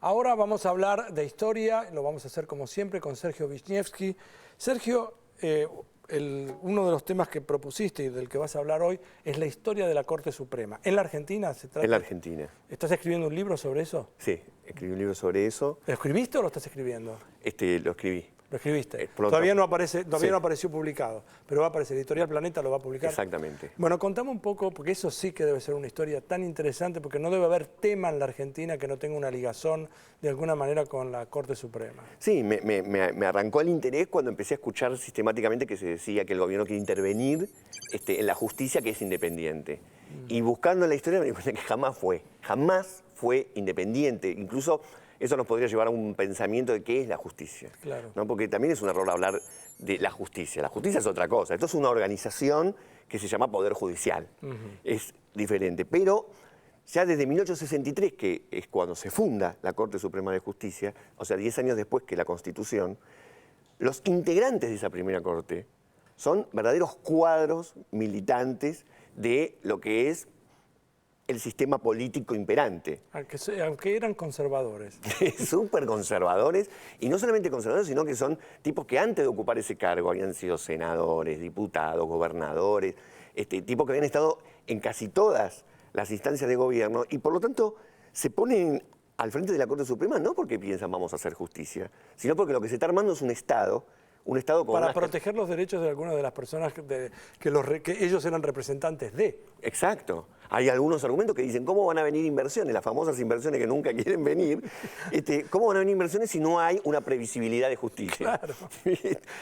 Ahora vamos a hablar de historia, lo vamos a hacer como siempre con Sergio Wisniewski. Sergio, uno de los temas que propusiste y del que vas a hablar hoy es la historia de la Corte Suprema. ¿En la Argentina se trata? En la Argentina. ¿Estás escribiendo un libro sobre eso? Sí, escribí un libro sobre eso. ¿Lo escribiste o lo estás escribiendo? Lo escribí. Lo escribiste. Pronto. Todavía no apareció Sí. publicado, pero va a aparecer. Editorial Planeta lo va a publicar. Exactamente. Bueno, contame un poco, porque eso sí que debe ser una historia tan interesante, porque no debe haber tema en la Argentina que no tenga una ligazón de alguna manera con la Corte Suprema. Sí, me arrancó el interés cuando empecé a escuchar sistemáticamente que se decía que el gobierno quiere intervenir en la justicia que es independiente. Y buscando en la historia me di cuenta que jamás fue independiente. Incluso eso nos podría llevar a un pensamiento de qué es la justicia. Claro. ¿No? Porque también es un error hablar de la justicia. La justicia es otra cosa. Esto es una organización que se llama Poder Judicial. Es diferente. Pero ya desde 1863, que es cuando se funda la Corte Suprema de Justicia, o sea, 10 años después que la Constitución, los integrantes de esa primera Corte son verdaderos cuadros militantes de lo que es el sistema político imperante. Aunque eran conservadores. Súper conservadores, y no solamente conservadores, sino que son tipos que antes de ocupar ese cargo habían sido senadores, diputados, gobernadores, tipos que habían estado en casi todas las instancias de gobierno y por lo tanto se ponen al frente de la Corte Suprema no porque piensan vamos a hacer justicia, sino porque lo que se está armando es un Estado con para proteger los derechos de algunas de las personas que ellos eran representantes de. Exacto. Hay algunos argumentos que dicen, ¿cómo van a venir inversiones? Las famosas inversiones que nunca quieren venir. ¿Cómo van a venir inversiones si no hay una previsibilidad de justicia? Claro.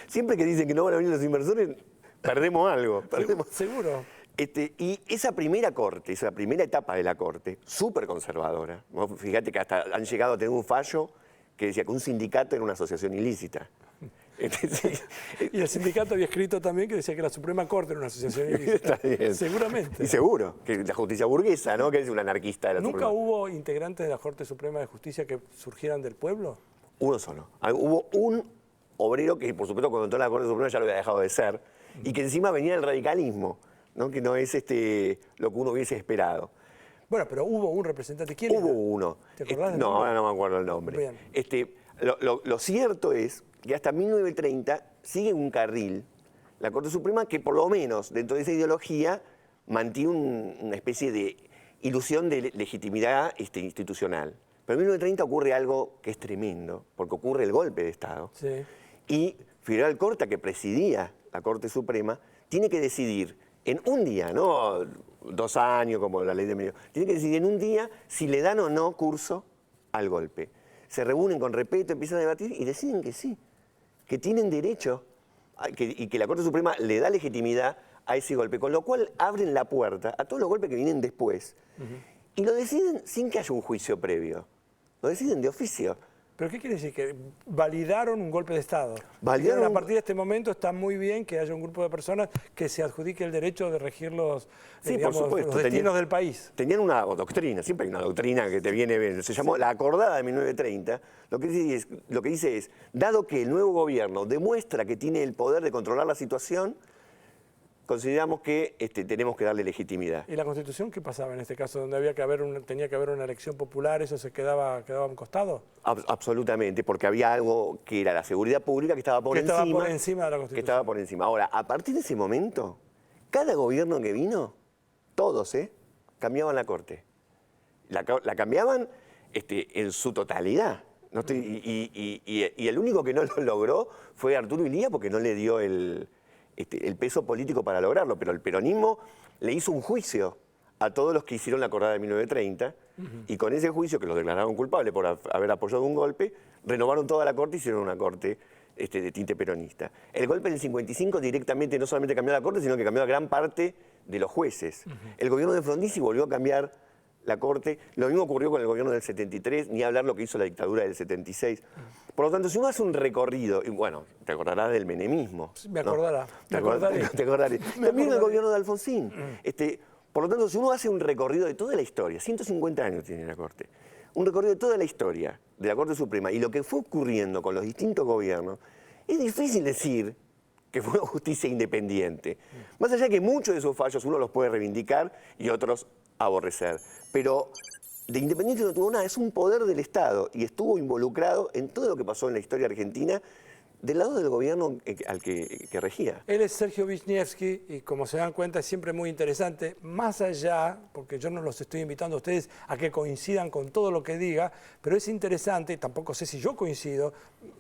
Siempre que dicen que no van a venir los inversores, perdemos algo. Seguro. Y esa primera corte, esa primera etapa de la corte, súper conservadora. ¿No? Fíjate que hasta han llegado a tener un fallo que decía que un sindicato era una asociación ilícita. Sí. Y el sindicato había escrito también que decía que la Suprema Corte era una asociación ilícita. Está bien. Seguramente. Y seguro, que la justicia burguesa, ¿no? Que es un anarquista de la ¿Nunca Suprema. hubo integrantes de la Corte Suprema de Justicia que surgieran del pueblo? Uno solo. Hubo un obrero que, por supuesto, cuando entró a la Corte Suprema ya lo había dejado de ser, y que encima venía del radicalismo, ¿no? Que no es lo que uno hubiese esperado. Bueno, pero hubo un representante. ¿Quién Hubo era? uno. ¿Te acordás del No, nombre? ahora no me acuerdo el nombre. Bien. Lo cierto es que hasta 1930 sigue un carril la Corte Suprema que por lo menos dentro de esa ideología mantiene una especie de ilusión de legitimidad institucional. Pero en 1930 ocurre algo que es tremendo, porque ocurre el golpe de Estado. Sí. Y Figueroa Alcorta, que presidía la Corte Suprema, tiene que decidir en un día, no 2 años como la ley de medio, tiene que decidir en un día si le dan o no curso al golpe. Se reúnen con respeto, empiezan a debatir y deciden que sí, que tienen derecho y que la Corte Suprema le da legitimidad a ese golpe, con lo cual abren la puerta a todos los golpes que vienen después. Y lo deciden sin que haya un juicio previo, lo deciden de oficio. ¿Pero qué quiere decir? Que validaron un golpe de Estado. Validaron A partir de este momento está muy bien que haya un grupo de personas que se adjudique el derecho de regir los, Sí, digamos, por supuesto. los destinos del país. Tenían una doctrina, siempre hay una doctrina que te viene, se llamó la Acordada de 1930, lo que dice es, dado que el nuevo gobierno demuestra que tiene el poder de controlar la situación, consideramos que tenemos que darle legitimidad. ¿Y la Constitución qué pasaba en este caso? ¿Donde tenía que haber una elección popular, eso se quedaba a un costado? Absolutamente, porque había algo que era la seguridad pública que estaba por encima. Estaba por encima de la Constitución. Que estaba por encima. Ahora, a partir de ese momento, cada gobierno que vino, todos, cambiaban la Corte. La cambiaban en su totalidad. ¿No? Y el único que no lo logró fue Arturo Illia porque no le dio el peso político para lograrlo, pero el peronismo le hizo un juicio a todos los que hicieron la Acordada de 1930 y con ese juicio, que los declararon culpables por haber apoyado un golpe, renovaron toda la Corte y hicieron una Corte de tinte peronista. El golpe del 55 directamente no solamente cambió la Corte, sino que cambió a gran parte de los jueces. El gobierno de Frondizi volvió a cambiar la Corte, lo mismo ocurrió con el gobierno del 73, ni hablar lo que hizo la dictadura del 76. Por lo tanto, si uno hace un recorrido, y bueno, te acordarás del menemismo. Me acordará. ¿No? Te acordaré. También el gobierno de Alfonsín. Por lo tanto, si uno hace un recorrido de toda la historia, 150 años tiene la Corte, un recorrido de toda la historia de la Corte Suprema y lo que fue ocurriendo con los distintos gobiernos, es difícil decir que fue una justicia independiente. Más allá de que muchos de esos fallos uno los puede reivindicar y otros aborrecer. Pero de independiente no tuvo nada, es un poder del Estado y estuvo involucrado en todo lo que pasó en la historia argentina del lado del gobierno al que regía. Él es Sergio Wisniewski y como se dan cuenta es siempre muy interesante, más allá, porque yo no los estoy invitando a ustedes a que coincidan con todo lo que diga, pero es interesante, tampoco sé si yo coincido,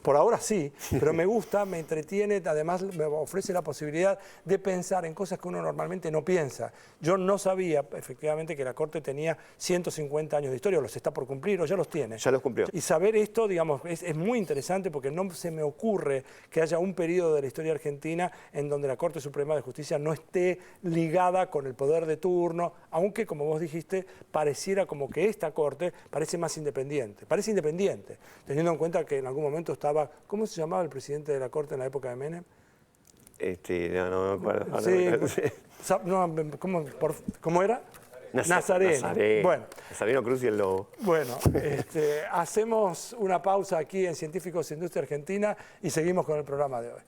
por ahora sí, pero me gusta, me entretiene, además me ofrece la posibilidad de pensar en cosas que uno normalmente no piensa. Yo no sabía efectivamente que la Corte tenía 150 años de historia, los está por cumplir o ya los tiene. Ya los cumplió. Y saber esto, digamos, es muy interesante porque no se me ocurre que haya un periodo de la historia argentina en donde la Corte Suprema de Justicia no esté ligada con el poder de turno, aunque, como vos dijiste, pareciera como que esta Corte parece más independiente. Parece independiente, teniendo en cuenta que en algún momento estaba, ¿cómo se llamaba el presidente de la Corte en la época de Menem? No me acuerdo. Sí, ¿cómo era? Nazareno. Bueno. Nazareno Cruz y el Lobo. Bueno, hacemos una pausa aquí en Científicos Industria Argentina y seguimos con el programa de hoy.